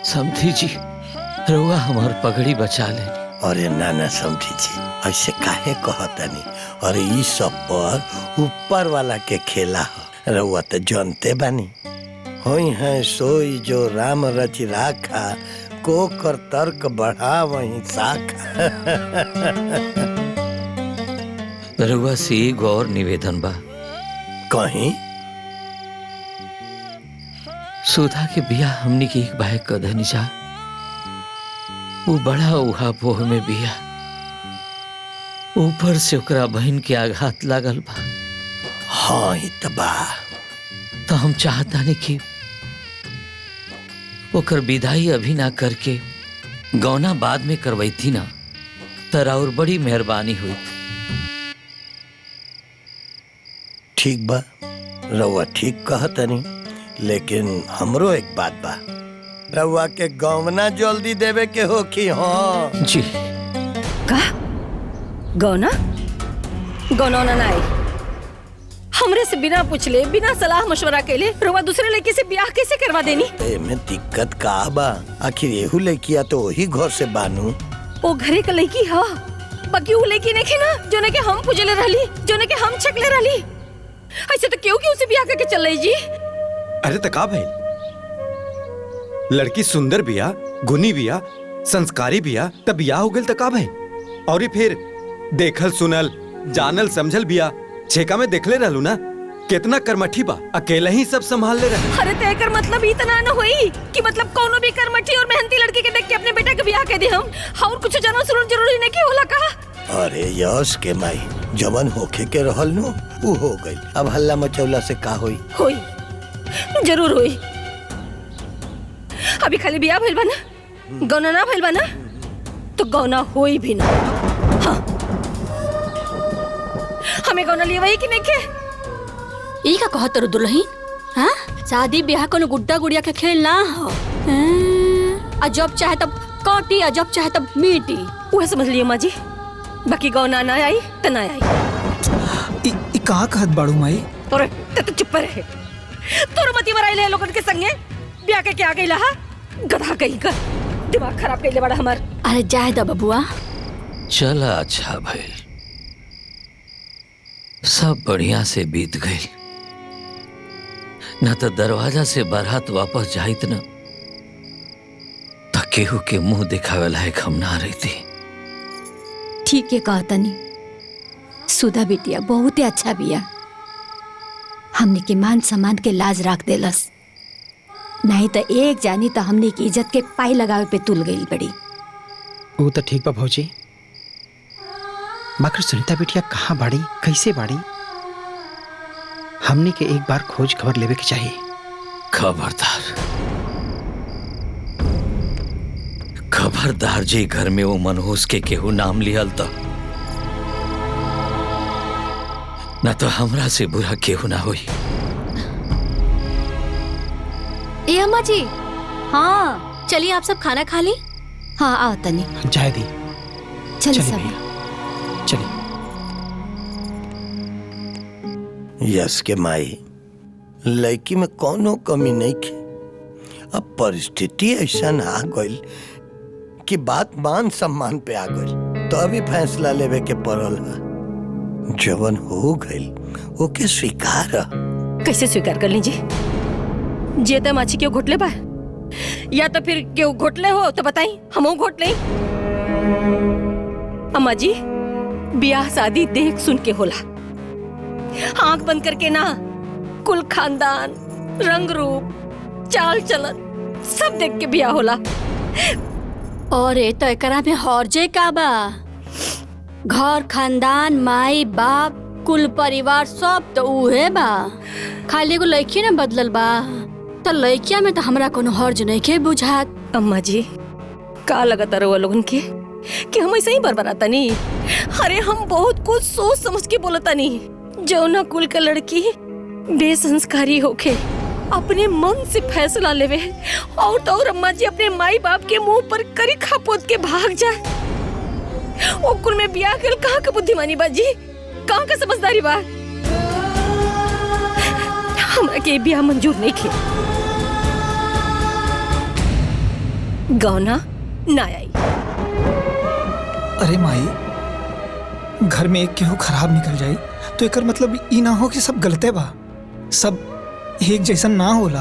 समधी जी, रउआ हमार पगड़ी बचा ले। अरे ना समझी जी, ऐसे काहे कहतनी? अरे ई सब पर ऊपर वाला के खेला है। रउआ तो जानते बानी, होई है सोई जो राम रच राखा, को कर तर्क बढ़ा वही साखा। रउआ से एक और निवेदन बा। कहीं सुधा के बिया हमनी के एक बाहे कदनी जा, वो बड़ा उहा पोह में बिया, ऊपर से ओकरा बहन के आघात लागल बा। हाँ ही तबा तो हम चाहता नहीं कि ओकर विदाई अभी ना करके गौना बाद में करवाई थी ना, तरा और बड़ी मेहरबानी हुई। ठीक बा, रउआ ठीक कहतनी, लेकिन हमरो एक बात बा, रउआ के गौना जल्दी देवे के हो कि? हाँ जी। का गौना गौना ना आई? हमरे से बिना पूछले, बिना सलाह मशवरा केले रउआ दूसरे लड़की से ब्याह कैसे करवा देनी? एमे दिक्कत का बा? आखिर एहू लड़किया तो वही घर से बानू। ओ घरे का लड़की हा, बाकी वो लड़की नहीं ना जोने के हम पूजले रहली, जोने के हम छकले रहली। ऐसे तो क्यों से ब्याह करके चल रही जी? अरे तका भाई, लड़की सुंदर बिया, गुनी बिया, संस्कारी बिया, तब बिया हो गल तका भाई। और ही फिर देखल सुनल जानल समझल बिया, छेका में देखले रहलू ना, कितना कर्मठी बा, अकेला ही सब संभाल ले रहे। अरे तेकर मतलब इतना न होई कि मतलब कोनो भी कर्मठी और मेहनती लड़की के देख के अपने बेटा के ब्याह कर दे हम, और कुछ जानो सुनो जरूरी नहीं कि होला का? अरे यश के माई, जवन होखे के रहल नु वो हो गई, अब हल्ला मचौला से का होई? होई, जरूर होई। अभी खाली ब्याह भइल बा ना, गौना ना भइल बा ना, तो गौना होई भी ना। हाँ, हमें गौना लिए वही कि नहीं के? ई का कहत रो दुल्हन? हाँ, शादी ब्याह कोनो गुड्डा गुड़िया के खेल ना हो। आ जब चाहे तब काटी, आ जब चाहे तब मीटी। वह समझ लियो माँ जी, बाकी गौना ना आई तो ना आई। ई कहाँ कहत बाड़ू माई? अरे तो चुप रहे, तोर मती मराई ले लोगन के संगे ब्याह के क्या गइला हा? गधा कहीं का दिमाग खराब कइले बड़ा हमार। अरे जाए दा बबुआ, चला अच्छा भइल, सब बढ़िया से बीत गई, ना तो दरवाजा से बारात वापस जाइत न तो केहू के मुंह दिखावे लायक हम ना रहती। ठीक है कहा तनी, सुधा बिटिया बहुत ही अच्छा बिया, हमने के मान सम्मान के लाज रख देलस, नहीं तो एक जानी तो हमने की इज्जत के पाई लगावे पे तुल गई बड़ी। वो तो ठीक बा भौजी, मगर सुनीता बिटिया कहाँ बाड़ी, कैसे बाड़ी? हमने के एक बार खोज खबर लेवे के चाहिए। खबरदार जी, घर में वो मनहूस के केहू नाम लियल तो ना तो हमरा से बुरा केहू ना होई। ए अम्मा जी, हाँ चलिए आप सब खाना खा ली। हाँ आओ तनी, जाए दी, चलिए सब। भैया, चलिए। यश के माई, लड़की में कोनो कमी नहीं की, अब परिस्थिति ऐसा आ गई कि बात मान सम्मान पे आ गई, तो अभी फैसला लेवे के पड़ल है। जवन हो गई ओके स्वीकार। कैसे स्वीकार कर लीजिए? जेता माछी क्यों घोटले बा, या तो फिर क्यों घोटले हो तो बताई, हम घोट ले। अम्मा जी, ब्याह शादी देख सुन के होला, आंख बंद करके ना, कुल खानदान, रंग रूप, चाल चलन सब देख के ब्याह होला। और ए तो एकरा में हौरजे का बा, घर खानदान माई बाप कुल परिवार सब तो उहे बा, खाली एगो लड़की न बदलल बा, तो लड़किया में तो हमरा कोनो हर्ज नहीं के बुझात। अम्मा जी, का लगता रहो लोगन के कि हम ऐसे ही बरबराता नहीं? अरे हम बहुत कुछ सोच समझ के बोलता नहीं। जौना कुल का लड़की बेसंस्कारी होके अपने मन से फैसला लेवे, और तो और अम्मा जी अपने माई बाप के मुंह पर करी खापोत के भाग जाए, ओ कुल में ब्याह कर कहाँ का बुद्धिमानी बाजी, कहाँ का समझदारी बा? हमरा के ब्याह मंजूर नहीं खे। गौना ना आई। अरे माई, घर में एक केहू खराब निकल जाई तो एकर मतलब ई ना हो कि सब गलते बा। सब एक जैसन ना होला।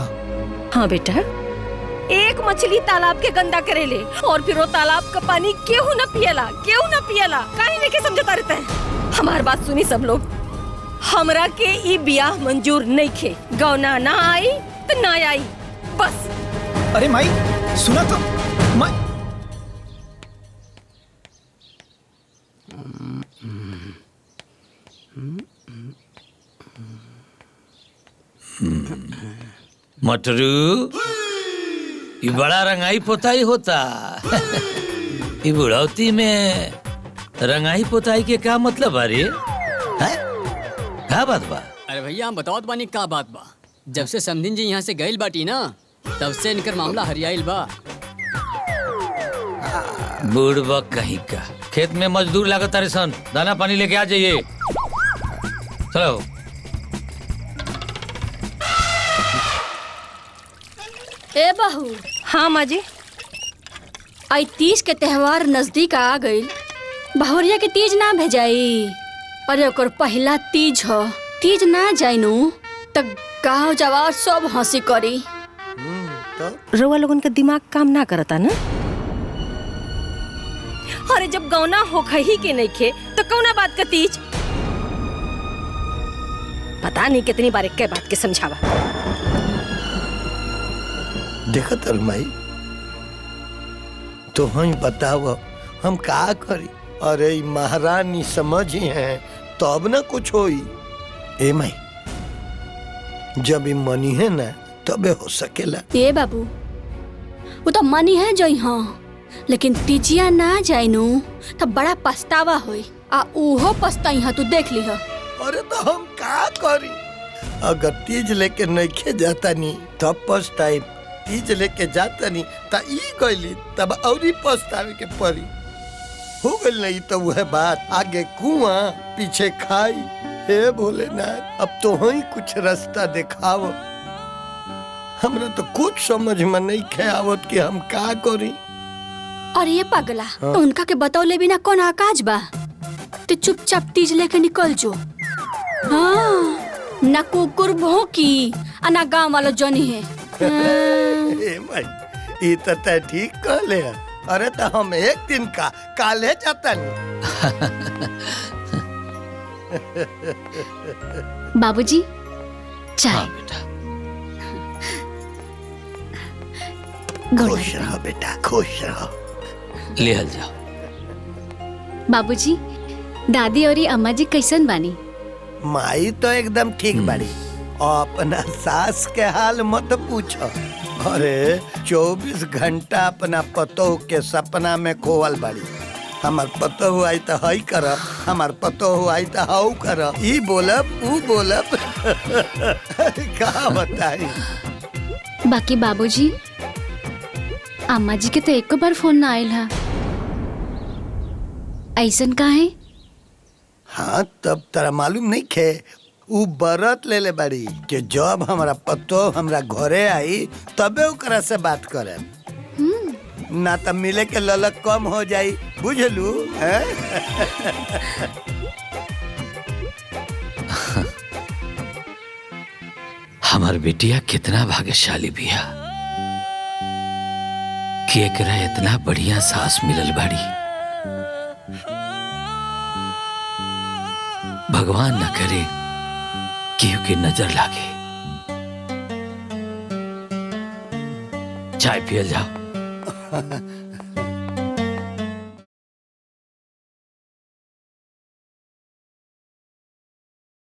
हाँ बेटा, एक मछली तालाब के गंदा करेले और फिर वो तालाब का पानी केहू न पियला, केहू न पियला। काहे नहीं के समझता रहता है? हमार बात सुनी सब लोग, हमरा के ई बियाह मंजूर नहीं खे। गौना ना आई तो ना आई, बस। अरे माई सुना तो, माई मटरू, ये बड़ा रंगाई पोताई होता। ये बुढ़ौती में रंगाई पोताई के क्या मतलब अरे? क्या बात बा? अरे भैया हम बताओ बानी का बात बा। जब से समधिन जी यहाँ से गइल बाटी ना, तब से इनकर मामला हरियाइल बा। बूढ़बा कहीं का, खेत में मजदूर लागत तारे सन, दाना पानी लेके आ जाइए। चलो। ए बहू। हाँ माँ जी। आई तीज के त्योहार नजदीक आ गइल, बहुरिया के तीज ना भेजाई। अरे ओकर पहला तीज हो, तीज ना जाइनू त गाँव जवार सब हंसी करी। रउआ लोगन का दिमाग काम ना करता ना? अरे जब गौना होखा ही के नहीं खे तो कौना बात का तीज? पता नहीं कितनी बार एक बात के समझावा। देखा तर माई, तो हम बताओ हम का करी? अरे महारानी समझी हैं तब ना कुछ होई। ए माई, जब मनी है ना तबे हो सकेला। ए बाबू, वो तो मनी है जो हाँ, लेकिन तीजिया ना जाइनू तब बड़ा पछतावा होई। आ उहो पछताई हा, तू देख ली हा। अरे तो हम का करी? अगर तीज लेके नहीं जाता नहीं तब पछताई, तीज लेके जाता नहीं ता ई गईली तब औरी पछतावे के पड़ी। हो गई नहीं तो वह बात, आगे कुआं पीछे खाई। हे भोलेनाथ, अब तो ही कुछ रास्ता दिखाओ। हमरा तो कुछ समझ में नहीं खे आवत कि हम का करी। और ये पगला, तो उनका के बतौले बिना कौन आकाज बा? तो चुपचाप तीज लेके निकल जो। हाँ, ना कुकुर भौंकी आ ना गाँव वालों जनी है। ए माई, ई तो तय ठीक कहले है। अरे तो हम एक दिन का काले जाता नहीं। बाबूजी चाय। हाँ बेटा। खुश रहो बेटा, खुश रहो। ले हल जाओ। बाबूजी, दादी और अम्मा जी कैसन बानी? माई तो एकदम ठीक बाड़ी। और अपना सास के हाल मत पूछो। अरे 24 घंटा अपना पतोह के सपना में खोवल बाड़ी। हमार पतोह आई तो हई करब, हमार पतोह आई तो हऊ करब, ई बोलब ऊ बोलब। का बताई? बाकी बाबूजी, अम्मा जी के तो एक बार फोन ना आयल हा, ऐसन काहे? हाँ, तब तरा मालूम नहीं खे, ऊ बरत ले ले बाड़ी कि जब हमारा पतोह हमरा घरे आई तबे ओकरा से बात करे, ना तो मिले के ललक कम हो जाई। बुझलू? हमार बेटिया कितना भाग्यशाली बिया कि एकरा इतना बढ़िया सास मिलल बाड़ी। भगवान न करे केहू के नजर लागे। चाय पियल जाओ।